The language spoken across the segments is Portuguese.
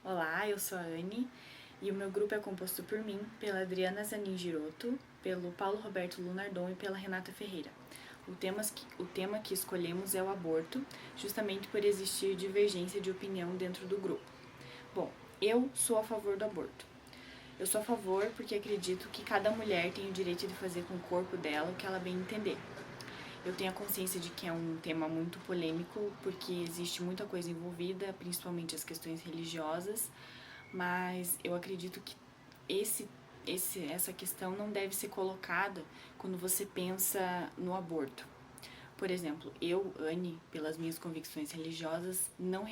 Olá, eu sou a Anne e o meu grupo é composto por mim, pela Adriana Zanin Giroto, pelo Paulo Roberto Lunardon e pela Renata Ferreira. O tema que escolhemos é o aborto, justamente por existir divergência de opinião dentro do grupo. Bom, eu sou a favor do aborto. Eu sou a favor porque acredito que cada mulher tem o direito de fazer com o corpo dela o que ela bem entender. Eu tenho a consciência de que é um tema muito polêmico, porque existe muita coisa envolvida, principalmente as questões religiosas, mas eu acredito que essa questão não deve ser colocada quando você pensa no aborto. Por exemplo, eu, Anne, pelas minhas convicções religiosas, não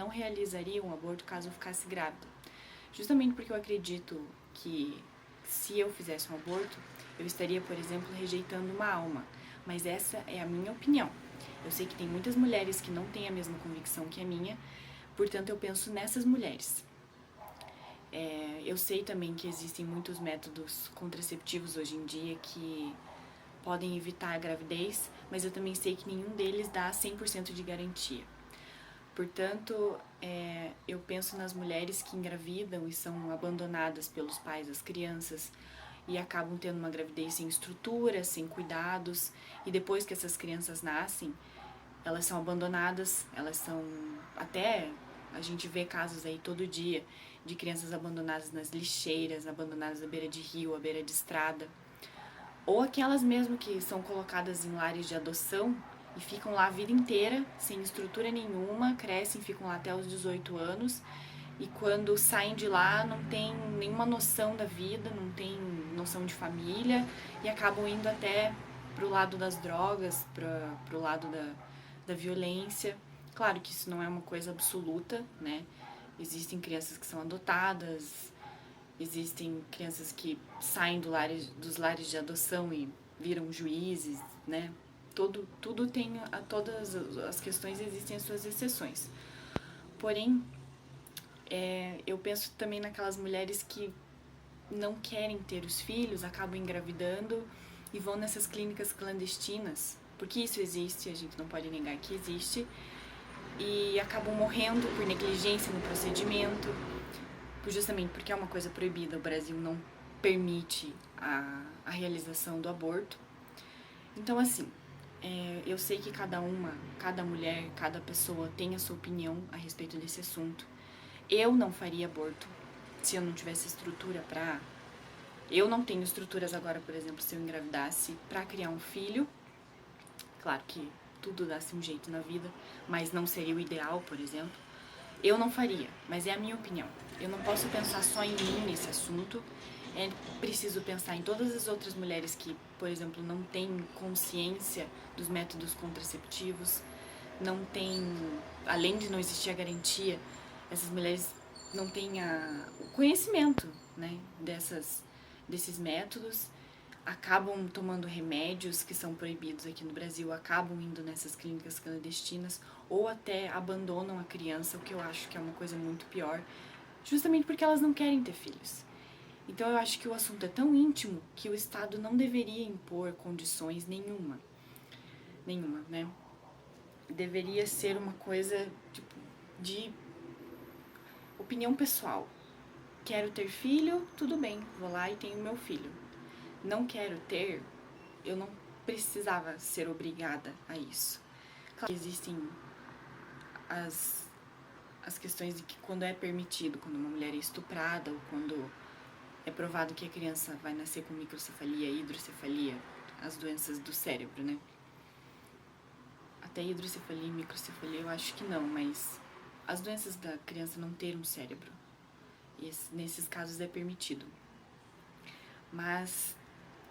realizaria um aborto caso eu ficasse grávida. Justamente porque eu acredito que se eu fizesse um aborto, eu estaria, por exemplo, rejeitando uma alma. Mas essa é a minha opinião. Eu sei que tem muitas mulheres que não têm a mesma convicção que a minha, portanto eu penso nessas mulheres. Eu sei também que existem muitos métodos contraceptivos hoje em dia que podem evitar a gravidez, mas eu também sei que nenhum deles dá 100% de garantia. Portanto, eu penso nas mulheres que engravidam e são abandonadas pelos pais das crianças e acabam tendo uma gravidez sem estrutura, sem cuidados, e depois que essas crianças nascem, elas são abandonadas, até a gente vê casos aí todo dia de crianças abandonadas nas lixeiras, abandonadas à beira de rio, à beira de estrada, ou aquelas mesmo que são colocadas em lares de adoção e ficam lá a vida inteira, sem estrutura nenhuma, crescem, ficam lá até os 18 anos, e quando saem de lá não tem nenhuma noção da vida, não tem noção de família, e acabam indo até pro lado das drogas, pro lado da violência. Claro que isso não é uma coisa absoluta, né? Existem crianças que são adotadas, existem crianças que saem dos lares de adoção e viram juízes, né? Todas as questões existem as suas exceções. Porém, eu penso também naquelas mulheres que não querem ter os filhos, acabam engravidando e vão nessas clínicas clandestinas, porque isso existe, a gente não pode negar que existe, e acabam morrendo por negligência no procedimento, justamente porque é uma coisa proibida, o Brasil não permite a realização do aborto. Então, assim, eu sei que cada mulher, cada pessoa tem a sua opinião a respeito desse assunto. Eu não faria aborto se eu não tivesse estrutura pra... Eu não tenho estruturas agora, por exemplo, se eu engravidasse pra criar um filho. Claro que tudo dá-se um jeito na vida, mas não seria o ideal, por exemplo. Eu não faria, mas é a minha opinião. Eu não posso pensar só em mim nesse assunto. É preciso pensar em todas as outras mulheres que, por exemplo, não têm consciência dos métodos contraceptivos, não têm, além de não existir a garantia, essas mulheres não têm o conhecimento, né, desses métodos, acabam tomando remédios que são proibidos aqui no Brasil, acabam indo nessas clínicas clandestinas ou até abandonam a criança, o que eu acho que é uma coisa muito pior, justamente porque elas não querem ter filhos. Então eu acho que o assunto é tão íntimo que o Estado não deveria impor condições nenhuma, né? Deveria ser uma coisa tipo, de opinião pessoal. Quero ter filho, tudo bem, vou lá e tenho meu filho. Não quero ter, eu não precisava ser obrigada a isso. Claro que existem as questões de que quando é permitido, quando uma mulher é estuprada ou quando é provado que a criança vai nascer com microcefalia, hidrocefalia, as doenças do cérebro, né? Até hidrocefalia e microcefalia eu acho que não, mas as doenças da criança não ter um cérebro. E nesses casos é permitido. Mas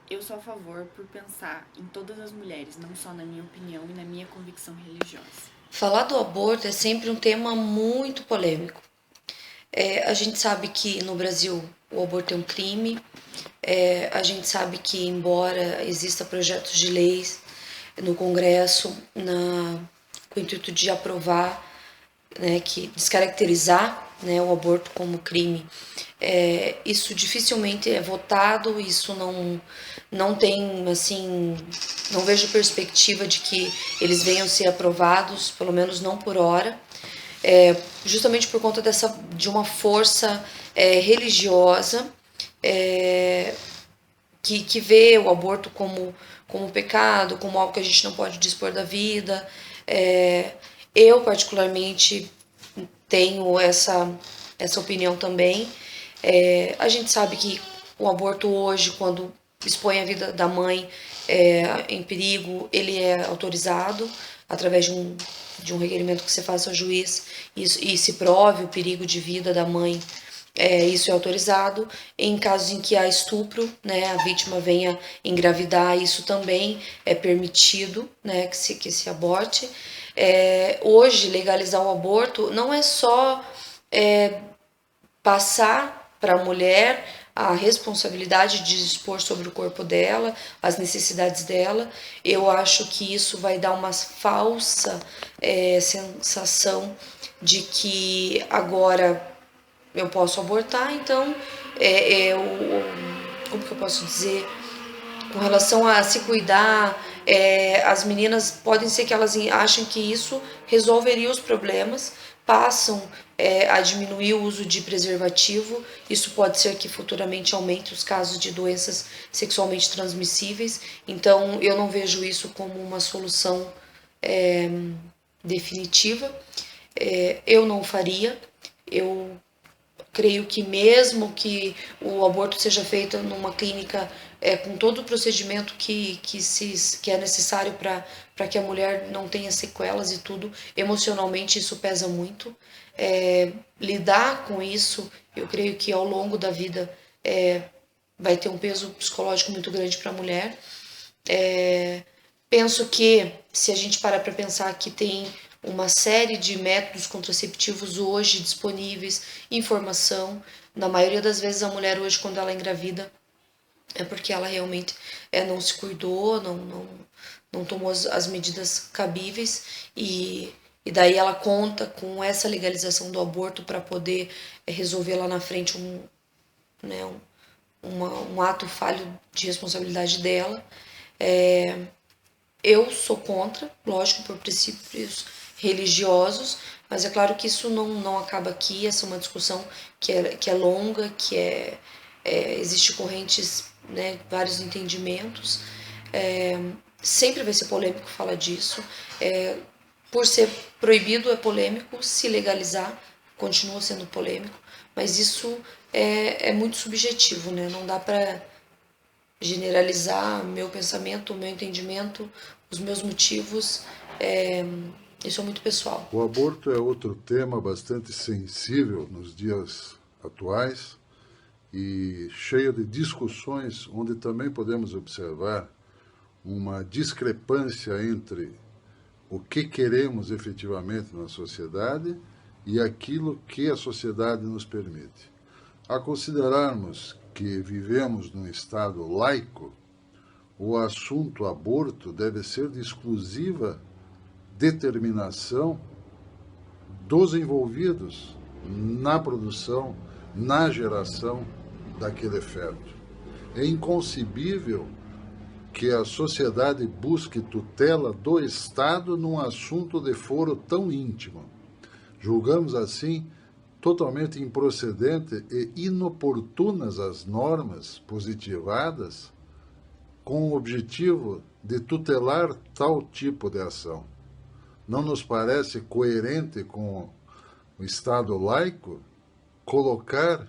eu sou a favor por pensar em todas as mulheres, não só na minha opinião e na minha convicção religiosa. Falar do aborto é sempre um tema muito polêmico. A gente sabe que no Brasil o aborto é um crime. A gente sabe que, embora exista projetos de leis no Congresso com o intuito de aprovar, né, que descaracterizar, né, o aborto como crime, isso dificilmente é votado, isso não tem, assim, não vejo perspectiva de que eles venham ser aprovados, pelo menos não por hora. justamente por conta de uma força religiosa que vê o aborto como pecado, como algo que a gente não pode dispor da vida. Eu, particularmente, tenho essa opinião também. A gente sabe que o aborto hoje, quando expõe a vida da mãe em perigo, ele é autorizado através de um requerimento que você faça ao juiz e se prove o perigo de vida da mãe. Isso é autorizado. Em casos em que há estupro, né, a vítima venha engravidar, isso também é permitido, né, que se aborte. Hoje, legalizar o aborto não é só passar para a mulher a responsabilidade de dispor sobre o corpo dela, as necessidades dela. Eu acho que isso vai dar uma falsa sensação de que agora eu posso abortar, então como que eu posso dizer? Com relação a se cuidar, as meninas podem ser que elas achem que isso resolveria os problemas, passam a diminuir o uso de preservativo. Isso pode ser que futuramente aumente os casos de doenças sexualmente transmissíveis. Então, eu não vejo isso como uma solução definitiva. Eu não faria. Eu creio que mesmo que o aborto seja feito numa clínica com todo o procedimento que é necessário para que a mulher não tenha sequelas e tudo, emocionalmente isso pesa muito. Lidar com isso, eu creio que ao longo da vida vai ter um peso psicológico muito grande para a mulher. Penso que, se a gente parar para pensar que tem uma série de métodos contraceptivos hoje disponíveis, informação, na maioria das vezes a mulher hoje, quando ela engravida, é porque ela realmente não se cuidou, não tomou as medidas cabíveis e daí ela conta com essa legalização do aborto para poder resolver lá na frente um ato falho de responsabilidade dela. Eu sou contra, lógico, por princípios religiosos, mas é claro que isso não acaba aqui. Essa é uma discussão que é longa, existe correntes, né, vários entendimentos. Sempre vai ser polêmico falar disso. Por ser proibido é polêmico, se legalizar continua sendo polêmico, mas isso é muito subjetivo, né? Não dá para generalizar meu pensamento, o meu entendimento, os meus motivos. Isso é muito pessoal. O aborto é outro tema bastante sensível nos dias atuais e cheio de discussões, onde também podemos observar uma discrepância entre o que queremos efetivamente na sociedade e aquilo que a sociedade nos permite. A considerarmos que vivemos num Estado laico, o assunto aborto deve ser de exclusiva determinação dos envolvidos na produção, na geração daquele feto. É inconcebível que a sociedade busque tutela do Estado num assunto de foro tão íntimo. Julgamos assim totalmente improcedente e inoportunas as normas positivadas com o objetivo de tutelar tal tipo de ação. Não nos parece coerente com o Estado laico colocar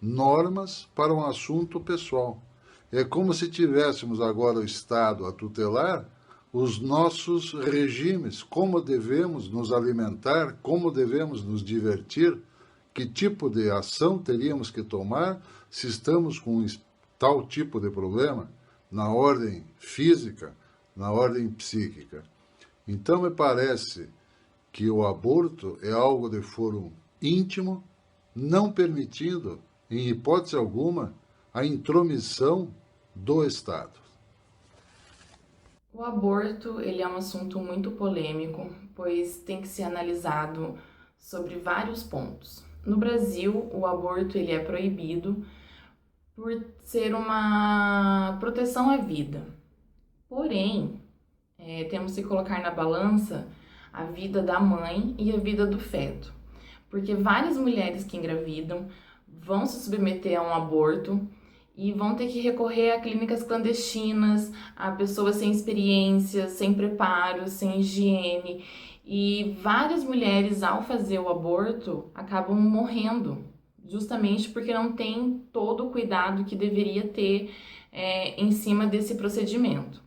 normas para um assunto pessoal. É como se tivéssemos agora o Estado a tutelar os nossos regimes, como devemos nos alimentar, como devemos nos divertir, que tipo de ação teríamos que tomar se estamos com tal tipo de problema na ordem física, na ordem psíquica. Então, me parece que o aborto é algo de foro íntimo, não permitindo, em hipótese alguma, a intromissão do Estado. O aborto, ele é um assunto muito polêmico, pois tem que ser analisado sobre vários pontos. No Brasil, o aborto ele é proibido por ser uma proteção à vida. Porém, temos que colocar na balança a vida da mãe e a vida do feto. Porque várias mulheres que engravidam vão se submeter a um aborto e vão ter que recorrer a clínicas clandestinas, a pessoas sem experiência, sem preparo, sem higiene. E várias mulheres, ao fazer o aborto, acabam morrendo, justamente porque não tem todo o cuidado que deveria ter em cima desse procedimento.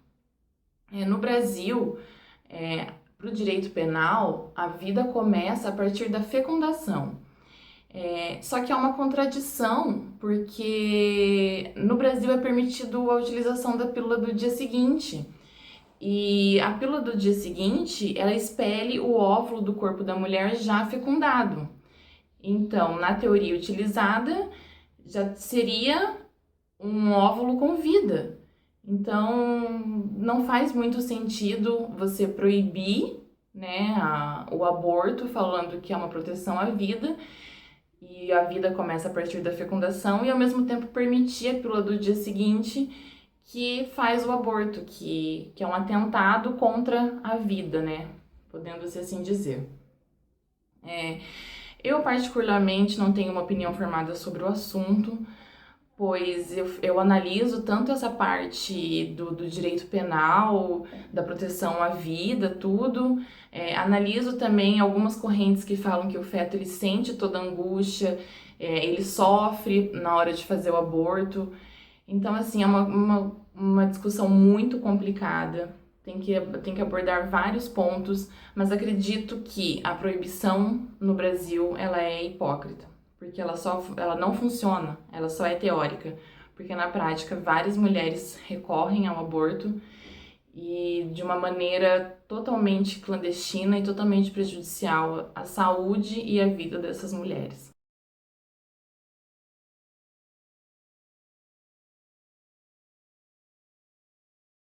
No Brasil, para o direito penal, a vida começa a partir da fecundação. Só que há uma contradição, porque no Brasil é permitido a utilização da pílula do dia seguinte. E a pílula do dia seguinte, ela expele o óvulo do corpo da mulher já fecundado. Então, na teoria utilizada, já seria um óvulo com vida. Então, não faz muito sentido você proibir, né, o aborto, falando que é uma proteção à vida, e a vida começa a partir da fecundação, e ao mesmo tempo permitir a pílula do dia seguinte, que faz o aborto, que é um atentado contra a vida, né, podendo-se assim dizer. Eu particularmente não tenho uma opinião formada sobre o assunto, pois eu analiso tanto essa parte do direito penal, da proteção à vida, tudo. Analiso também algumas correntes que falam que o feto ele sente toda a angústia, ele sofre na hora de fazer o aborto. Então, assim, é uma discussão muito complicada. Tem que abordar vários pontos, mas acredito que a proibição no Brasil ela é hipócrita. Porque ela não funciona, ela só é teórica, porque na prática várias mulheres recorrem ao aborto e de uma maneira totalmente clandestina e totalmente prejudicial à saúde e à vida dessas mulheres.